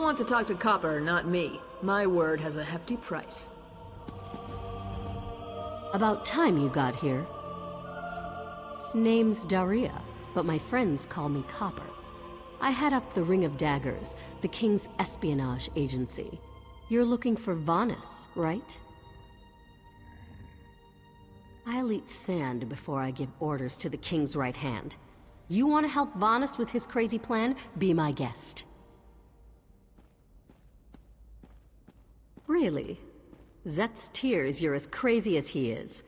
want to talk to Copper, not me. My word has a hefty price. About time you got here. Name's Daria, but my friends call me Copper. I head up the Ring of Daggers, the King's espionage agency. You're looking for Vanus, right? I'll eat sand before I give orders to the King's right hand. You want to help Vanus with his crazy plan? Be my guest. Really? Zet's tears you're as crazy as he is.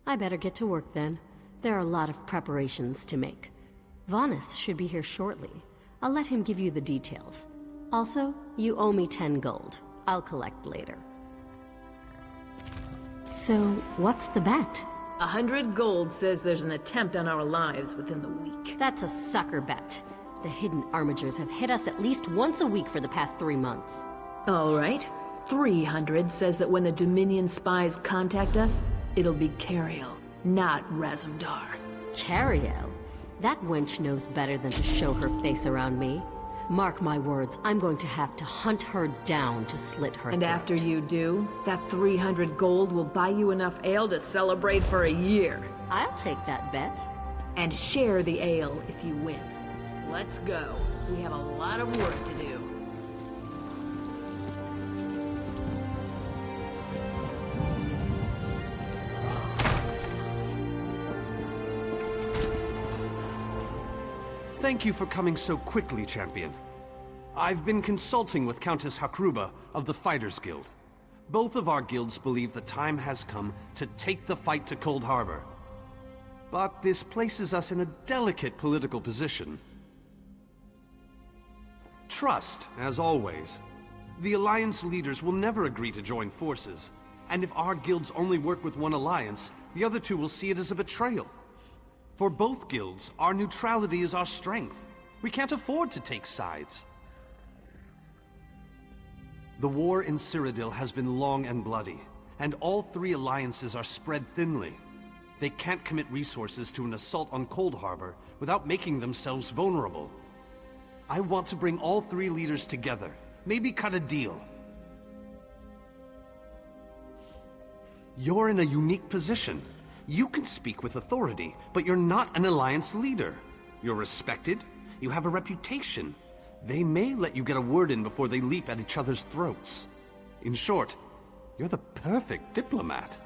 I better get to work then. There are a lot of preparations to make. Vanus should be here shortly. I'll let him give you the details. Also, you owe me 10 gold. I'll collect later. So, what's the bet? 100 gold says there's an attempt on our lives within the week. That's a sucker bet. The hidden armigers have hit us at least once a week for the past 3 months. All right. 300 says that when the Dominion spies contact us, it'll be Cariel, not Razumdar. Cariel? That wench knows better than to show her face around me. Mark my words, I'm going to have to hunt her down to slit her And throat. after you do, that 300 gold will buy you enough ale to celebrate for a year. I'll take that bet. And share the ale if you win. Let's go. We have a lot of work to do. Thank you for coming so quickly, Champion. I've been consulting with Countess Hakruba of the Fighters Guild. Both of our guilds believe the time has come to take the fight to Cold Harbor. But this places us in a delicate political position. Trust, as always. The Alliance leaders will never agree to join forces. And if our guilds only work with one alliance, the other two will see it as a betrayal. For both guilds, our neutrality is our strength. We can't afford to take sides. The war in Cyrodiil has been long and bloody, and all 3 alliances are spread thinly. They can't commit resources to an assault on Cold Harbor without making themselves vulnerable. I want to bring all 3 leaders together, maybe cut a deal. You're in a unique position. You can speak with authority, but you're not an alliance leader. You're respected, you have a reputation. They may let you get a word in before they leap at each other's throats. In short, you're the perfect diplomat.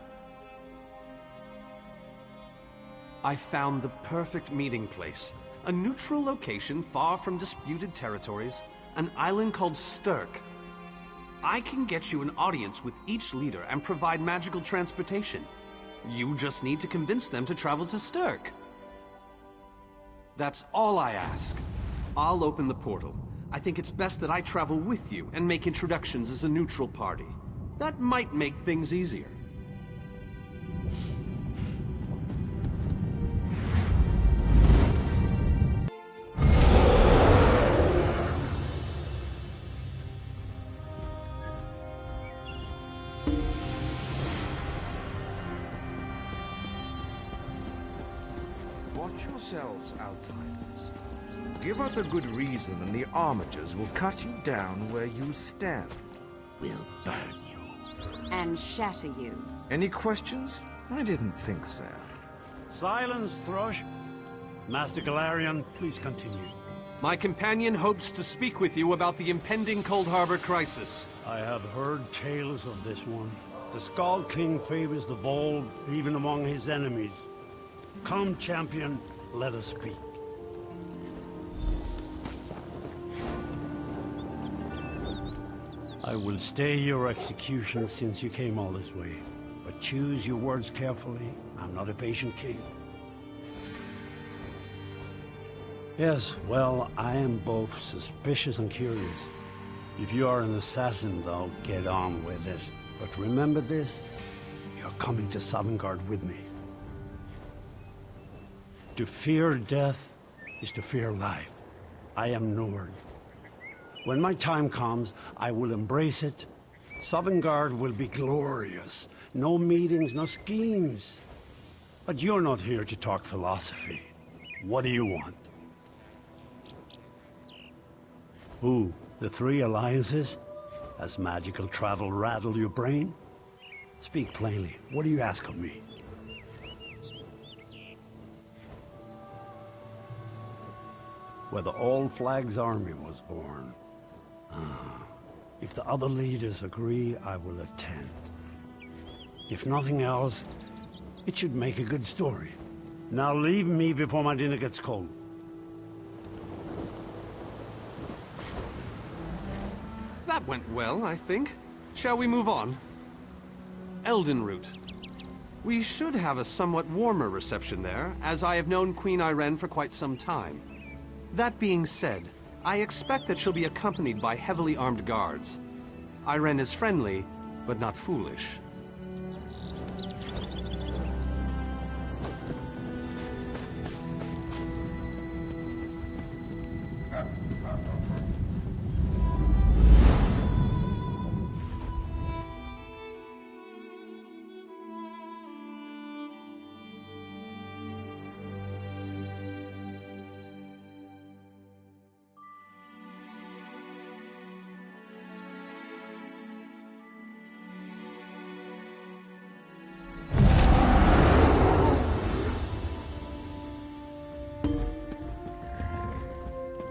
I found the perfect meeting place. A neutral location far from disputed territories, an island called Stirk. I can get you an audience with each leader and provide magical transportation. You just need to convince them to travel to Stirk. That's all I ask. I'll open the portal. I think it's best that I travel with you and make introductions as a neutral party. That might make things easier. Watch yourselves, outsiders. Give us a good reason and the armigers will cut you down where you stand. We'll burn you. And shatter you. Any questions? I didn't think so. Silence, Thrush. Master Galarian, please continue. My companion hopes to speak with you about the impending Cold Harbor crisis. I have heard tales of this one. The Skald King favors the bold, even among his enemies. Come, champion, let us speak. I will stay your execution since you came all this way. But choose your words carefully. I'm not a patient king. Yes, well, I am both suspicious and curious. If you are an assassin, though, get on with it. But remember this, you're coming to Sovngarde with me. To fear death is to fear life. I am Nord. When my time comes, I will embrace it. Sovngarde will be glorious. No meetings, no schemes. But you're not here to talk philosophy. What do you want? Who The three alliances? Has magical travel rattled your brain? Speak plainly. What do you ask of me? Where the All-Flags army was born. If the other leaders agree, I will attend. If nothing else, it should make a good story. Now leave me before my dinner gets cold. That went well, I think. Shall we move on? Elden Root. We should have a somewhat warmer reception there, as I have known Queen Irene for quite some time. That being said, I expect that she'll be accompanied by heavily armed guards. Irene is friendly, but not foolish.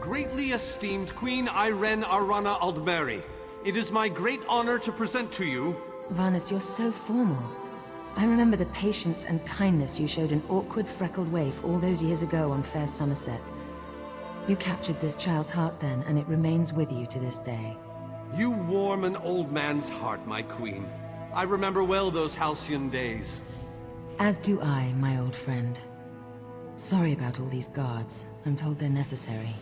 Greatly esteemed Queen Irene Arana Aldmeri, it is my great honor to present to you... Varnus, you're so formal. I remember the patience and kindness you showed an awkward, freckled waif all those years ago on fair Somerset. You captured this child's heart then, and it remains with you to this day. You warm an old man's heart, my queen. I remember well those halcyon days. As do I, my old friend. Sorry about all these guards. I'm told they're necessary.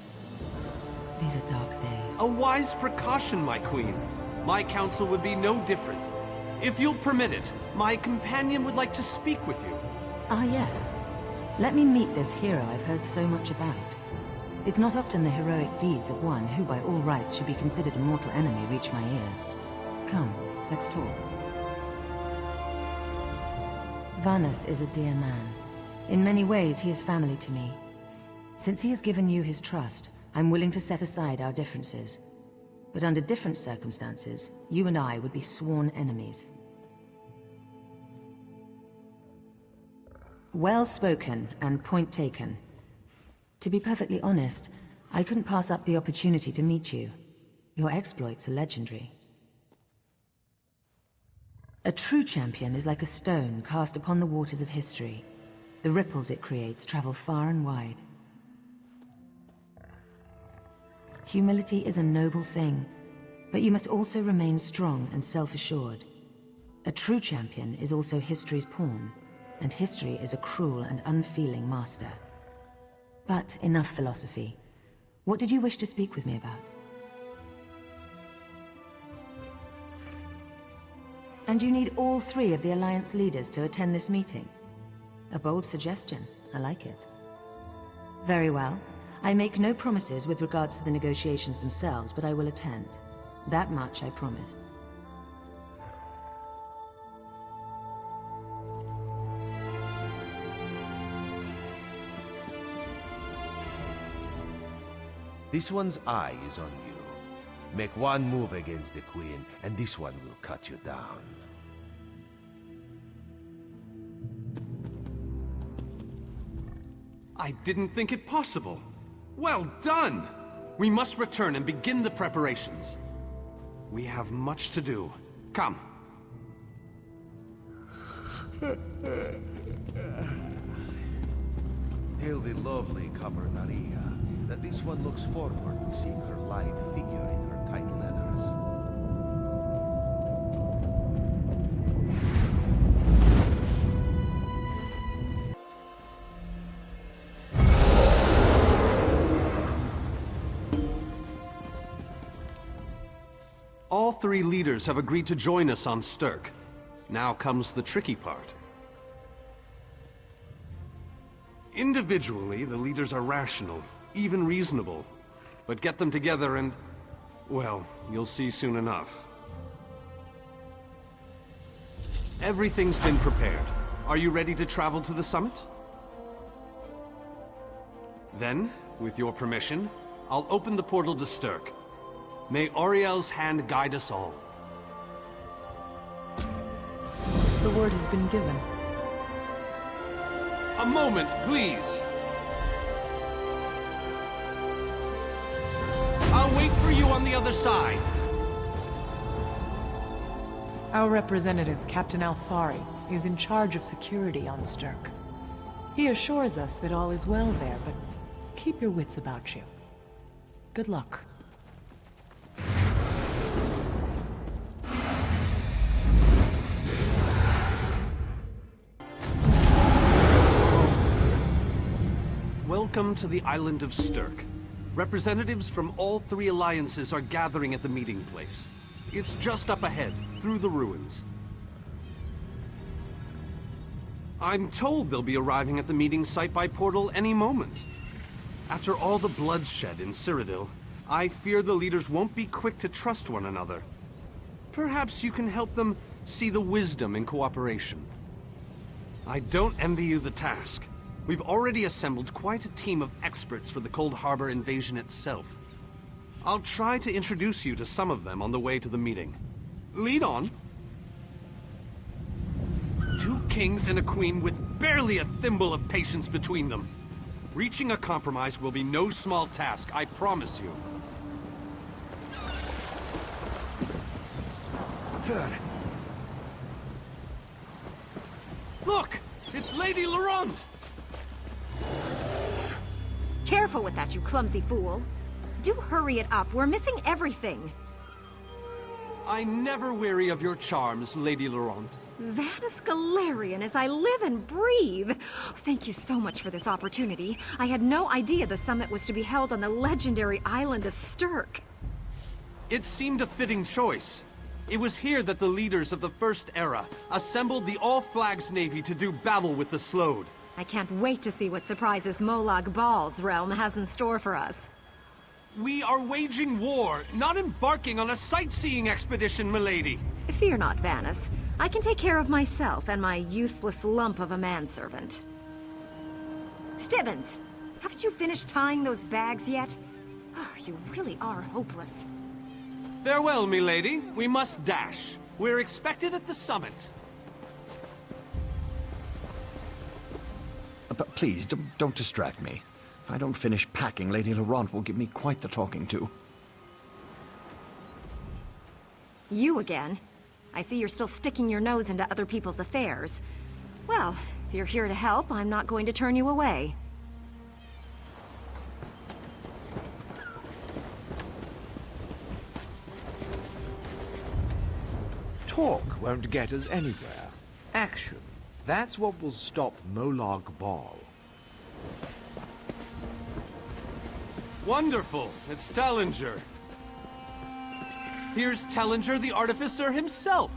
These are dark days. A wise precaution, my queen. My counsel would be no different. If you'll permit it, my companion would like to speak with you. Ah, yes. Let me meet this hero I've heard so much about. It's not often the heroic deeds of one who by all rights should be considered a mortal enemy reach my ears. Come, let's talk. Varnus is a dear man. In many ways, he is family to me. Since he has given you his trust, I'm willing to set aside our differences. But under different circumstances, you and I would be sworn enemies. Well spoken, and point taken. To be perfectly honest, I couldn't pass up the opportunity to meet you. Your exploits are legendary. A true champion is like a stone cast upon the waters of history. The ripples it creates travel far and wide. Humility is a noble thing, but you must also remain strong and self-assured. A true champion is also history's pawn, and history is a cruel and unfeeling master. But enough philosophy. What did you wish to speak with me about? And you need all three of the Alliance leaders to attend this meeting? A bold suggestion. I like it. Very well. I make no promises with regards to the negotiations themselves, but I will attend. That much I promise. This one's eye is on you. Make one move against the Queen, and this one will cut you down. I didn't think it possible. Well done! We must return and begin the preparations. We have much to do. Come. Tell the lovely Cabernaria that this one looks forward to seeing her light figure in her tight leathers. All three leaders have agreed to join us on Stirk. Now comes the tricky part. Individually, the leaders are rational, even reasonable. But get them together and... well, you'll see soon enough. Everything's been prepared. Are you ready to travel to the summit? Then, with your permission, I'll open the portal to Stirk. May Auriel's hand guide us all. The word has been given. A moment, please. I'll wait for you on the other side. Our representative, Captain Alfari, is in charge of security on Stirk. He assures us that all is well there, but keep your wits about you. Good luck. Welcome to the island of Stirk. Representatives from all three alliances are gathering at the meeting place. It's just up ahead, through the ruins. I'm told they'll be arriving at the meeting site by portal any moment. After all the bloodshed in Cyrodiil, I fear the leaders won't be quick to trust one another. Perhaps you can help them see the wisdom in cooperation. I don't envy you the task. We've already assembled quite a team of experts for the Cold Harbor invasion itself. I'll try to introduce you to some of them on the way to the meeting. Lead on. 2 kings and a queen with barely a thimble of patience between them. Reaching a compromise will be no small task, I promise you. Third. Look! It's Lady Laurent! Careful with that, you clumsy fool. Do hurry it up. We're missing everything. I never weary of your charms, Lady Laurent. Vanus Galarian as I live and breathe. Thank you so much for this opportunity. I had no idea the summit was to be held on the legendary island of Stirk. It seemed a fitting choice. It was here that the leaders of the First Era assembled the All-Flags Navy to do battle with the Slode. I can't wait to see what surprises Molag Bal's realm has in store for us. We are waging war, not embarking on a sightseeing expedition, milady. Fear not, Vanus. I can take care of myself and my useless lump of a manservant. Stibbons, haven't you finished tying those bags yet? Oh, you really are hopeless. Farewell, milady. We must dash. We're expected at the summit. But please, don't distract me. If I don't finish packing, Lady Laurent will give me quite the talking to. You again? I see you're still sticking your nose into other people's affairs. Well, if you're here to help, I'm not going to turn you away. Talk won't get us anywhere. Action. That's what will stop Molag Bal. Wonderful. It's Tellinger. Here's Tellinger the Artificer himself.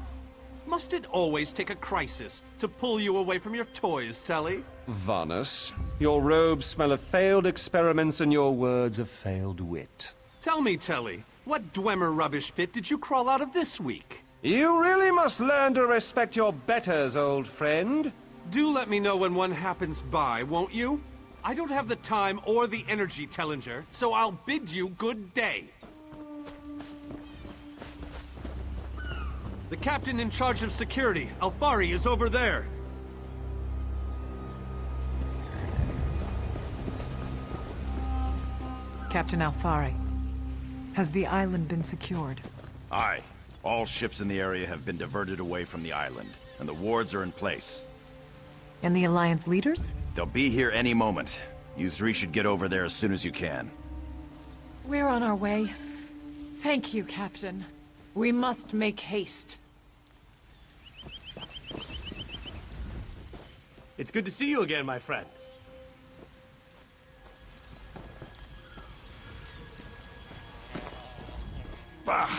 Must it always take a crisis to pull you away from your toys, Telly? Vanus, your robes smell of failed experiments and your words of failed wit. Tell me, Telly, what Dwemer rubbish pit did you crawl out of this week? You really must learn to respect your betters, old friend. Do let me know when one happens by, won't you? I don't have the time or the energy, Tellinger, so I'll bid you good day. The captain in charge of security, Alfari, is over there. Captain Alfari, has the island been secured? Aye. All ships in the area have been diverted away from the island, and the wards are in place. And the Alliance leaders? They'll be here any moment. You three should get over there as soon as you can. We're on our way. Thank you, Captain. We must make haste. It's good to see you again, my friend. Bah!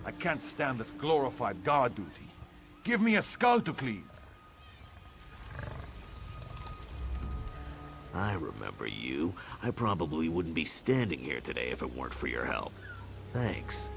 I can't stand this glorified guard duty. Give me a skull to cleave. I remember you. I probably wouldn't be standing here today if it weren't for your help. Thanks.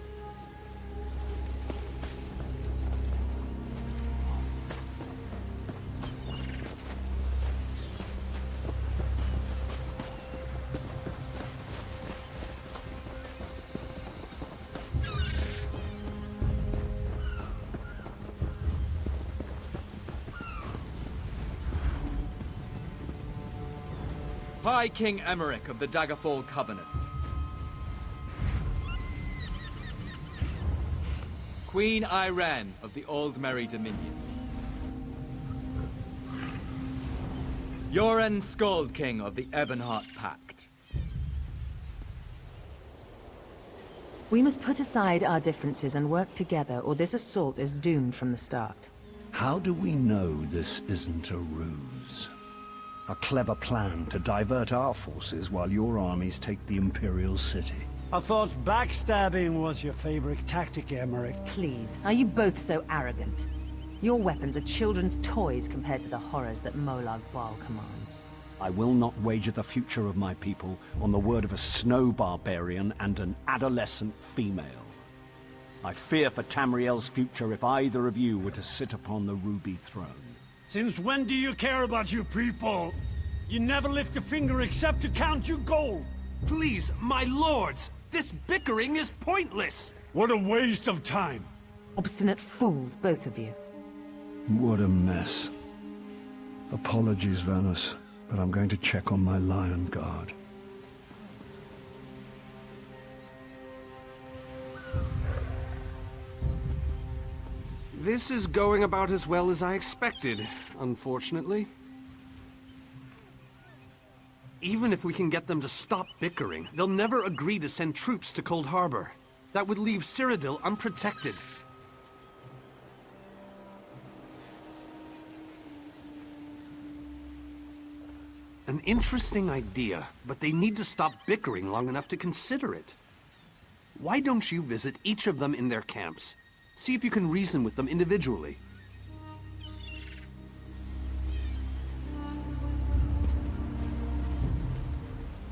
High King Emmerich of the Daggerfall Covenant. Queen Irene of the Old Merry Dominion. Yoren Skald King of the Ebonheart Pact. We must put aside our differences and work together, or this assault is doomed from the start. How do we know this isn't a ruse? A clever plan to divert our forces while your armies take the Imperial City. I thought backstabbing was your favorite tactic, Emmerich. Please, are you both so arrogant? Your weapons are children's toys compared to the horrors that Molag Bal commands. I will not wager the future of my people on the word of a snow barbarian and an adolescent female. I fear for Tamriel's future if either of you were to sit upon the Ruby Throne. Since when do you care about your people? You never lift a finger except to count your gold. Please, my lords, this bickering is pointless. What a waste of time. Obstinate fools, both of you. What a mess. Apologies, Vanus, but I'm going to check on my Lion Guard. This is going about as well as I expected, unfortunately. Even if we can get them to stop bickering, they'll never agree to send troops to Cold Harbor. That would leave Cyrodiil unprotected. An interesting idea, but they need to stop bickering long enough to consider it. Why don't you visit each of them in their camps? See if you can reason with them individually.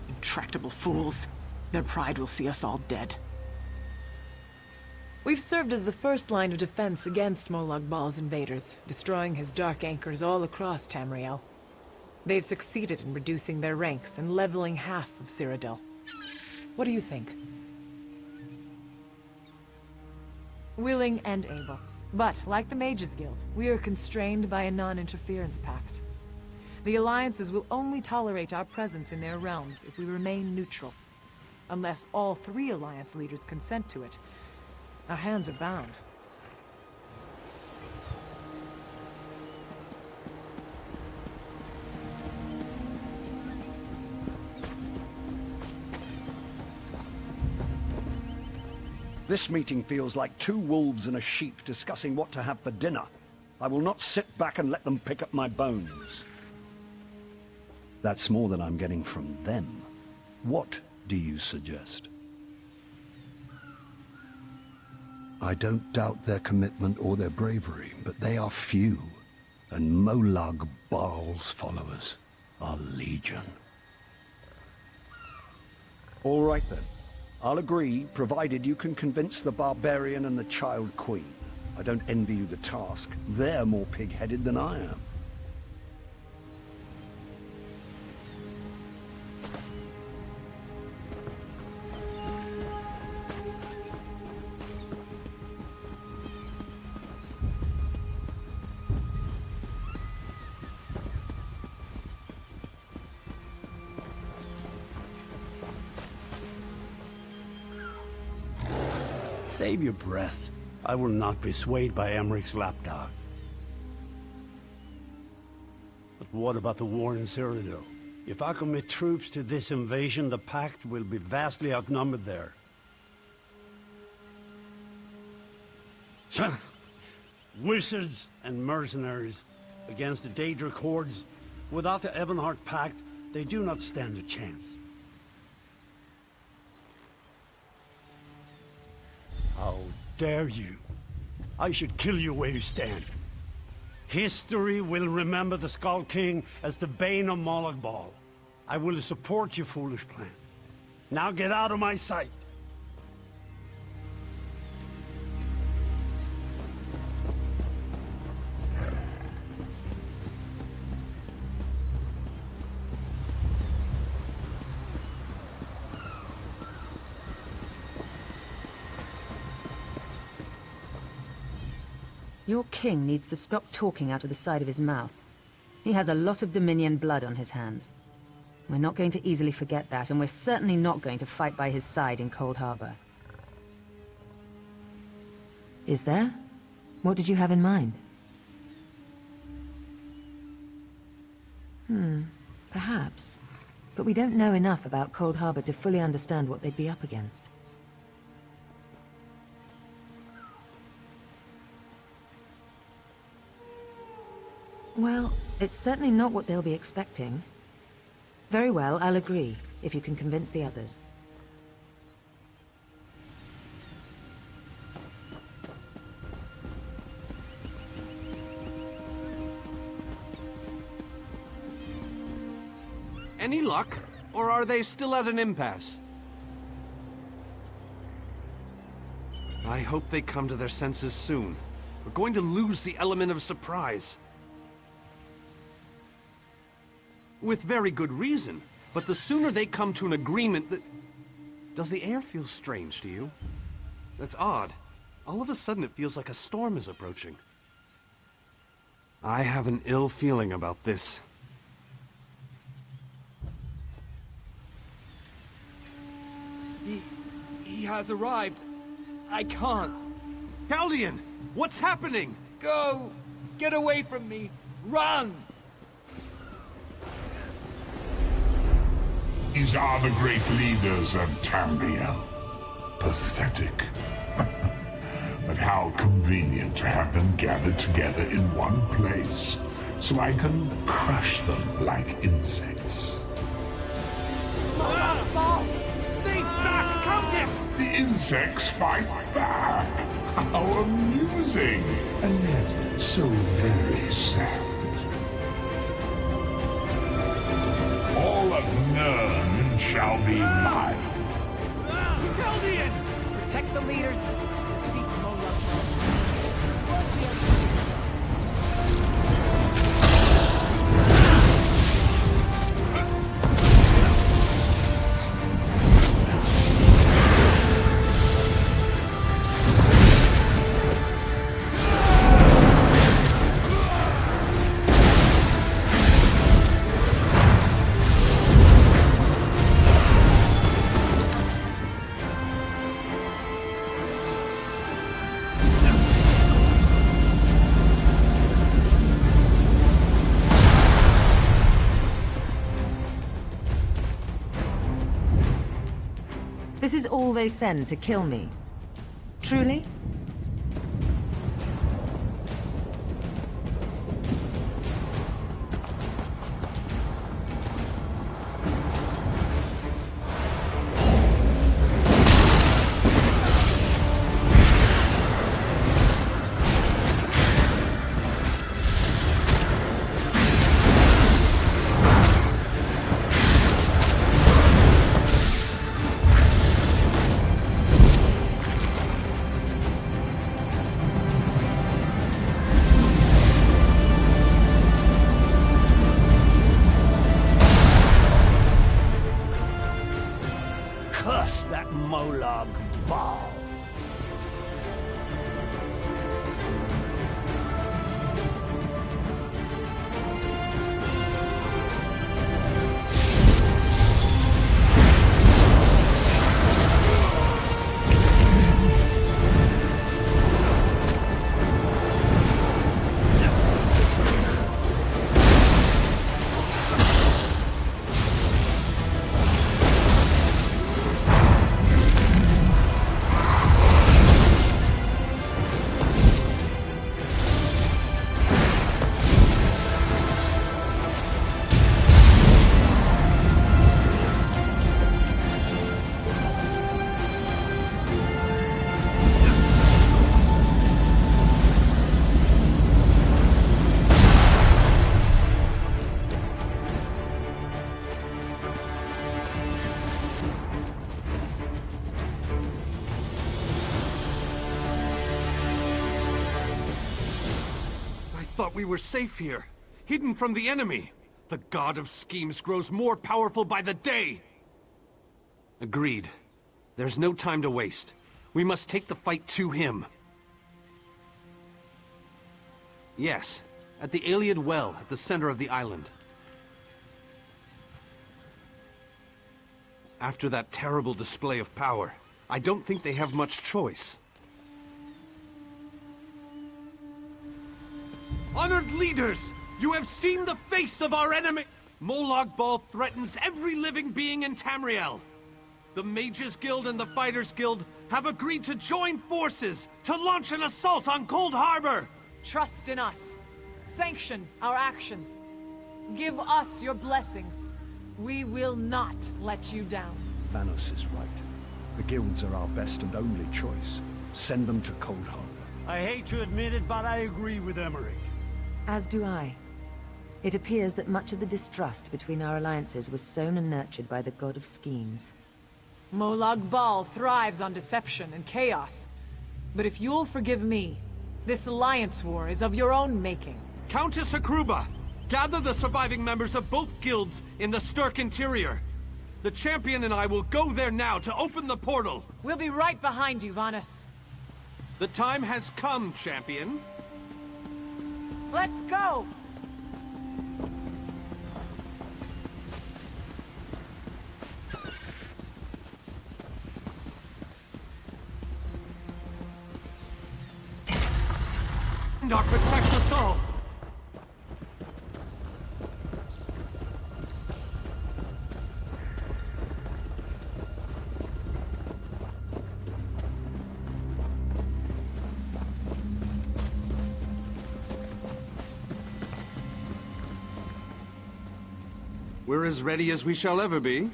Intractable fools. Their pride will see us all dead. We've served as the first line of defense against Molag Bal's invaders, destroying his dark anchors all across Tamriel. They've succeeded in reducing their ranks and leveling half of Cyrodiil. What do you think? Willing and able. But, like the Mages Guild, we are constrained by a non-interference pact. The alliances will only tolerate our presence in their realms if we remain neutral. Unless all 3 alliance leaders consent to it, our hands are bound. This meeting feels like 2 wolves and a sheep discussing what to have for dinner. I will not sit back and let them pick up my bones. That's more than I'm getting from them. What do you suggest? I don't doubt their commitment or their bravery, but they are few, and Molag Bal's followers are legion. All right then. I'll agree, provided you can convince the barbarian and the child queen. I don't envy you the task. They're more pig-headed than I am. Save your breath. I will not be swayed by Emmerich's lapdog. But what about the war in Cyrodiil? If I commit troops to this invasion, the Pact will be vastly outnumbered there. Wizards and mercenaries against the Daedric hordes. Without the Ebonheart Pact, they do not stand a chance. How dare you? I should kill you where you stand. History will remember the Skull King as the bane of Molag Bal. I will support your foolish plan. Now get out of my sight! Your king needs to stop talking out of the side of his mouth. He has a lot of Dominion blood on his hands. We're not going to easily forget that, and we're certainly not going to fight by his side in Cold Harbor. Is there? What did you have in mind? Perhaps. But we don't know enough about Cold Harbor to fully understand what they'd be up against. Well, it's certainly not what they'll be expecting. Very well, I'll agree, if you can convince the others. Any luck? Or are they still at an impasse? I hope they come to their senses soon. We're going to lose the element of surprise. With very good reason. But the sooner they come to an agreement that... Does the air feel strange to you? That's odd. All of a sudden it feels like a storm is approaching. I have an ill feeling about this. He has arrived. I can't. Chaldean! What's happening? Go! Get away from me! Run! These are the great leaders of Tamriel. Pathetic. But how convenient to have them gathered together in one place, so I can crush them like insects. Stay back, Countess! The insects fight back. How amusing, and yet so very sad. All of Nern shall be mine. Chaldean! Protect the leaders. Defeat Moloch. This is all they send to kill me. Truly? Curse that Molag Bal! We were safe here, hidden from the enemy. The god of schemes grows more powerful by the day. Agreed. There's no time to waste. We must take the fight to him. Yes, at the Iliad Well at the center of the island. After that terrible display of power, I don't think they have much choice. Honored leaders, you have seen the face of our enemy! Molag Bal threatens every living being in Tamriel. The Mages Guild and the Fighters Guild have agreed to join forces to launch an assault on Cold Harbor! Trust in us. Sanction our actions. Give us your blessings. We will not let you down. Vanos is right. The guilds are our best and only choice. Send them to Cold Harbor. I hate to admit it, but I agree with Emmerich. As do I. It appears that much of the distrust between our alliances was sown and nurtured by the god of schemes. Molag Bal thrives on deception and chaos. But if you'll forgive me, this alliance war is of your own making. Countess Hakruba, gather the surviving members of both guilds in the Sturk interior. The champion and I will go there now to open the portal. We'll be right behind you, Vanos. The time has come, champion. Let's go! Not protect us all! We're as ready as we shall ever be.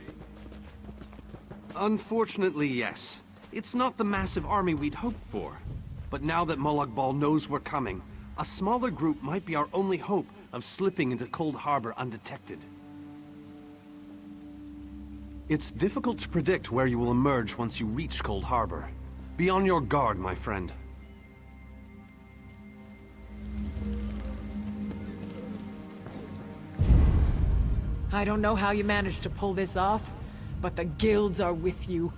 Unfortunately, yes. It's not the massive army we'd hoped for. But now that Molag Bal knows we're coming, a smaller group might be our only hope of slipping into Cold Harbor undetected. It's difficult to predict where you will emerge once you reach Cold Harbor. Be on your guard, my friend. I don't know how you managed to pull this off, but the guilds are with you,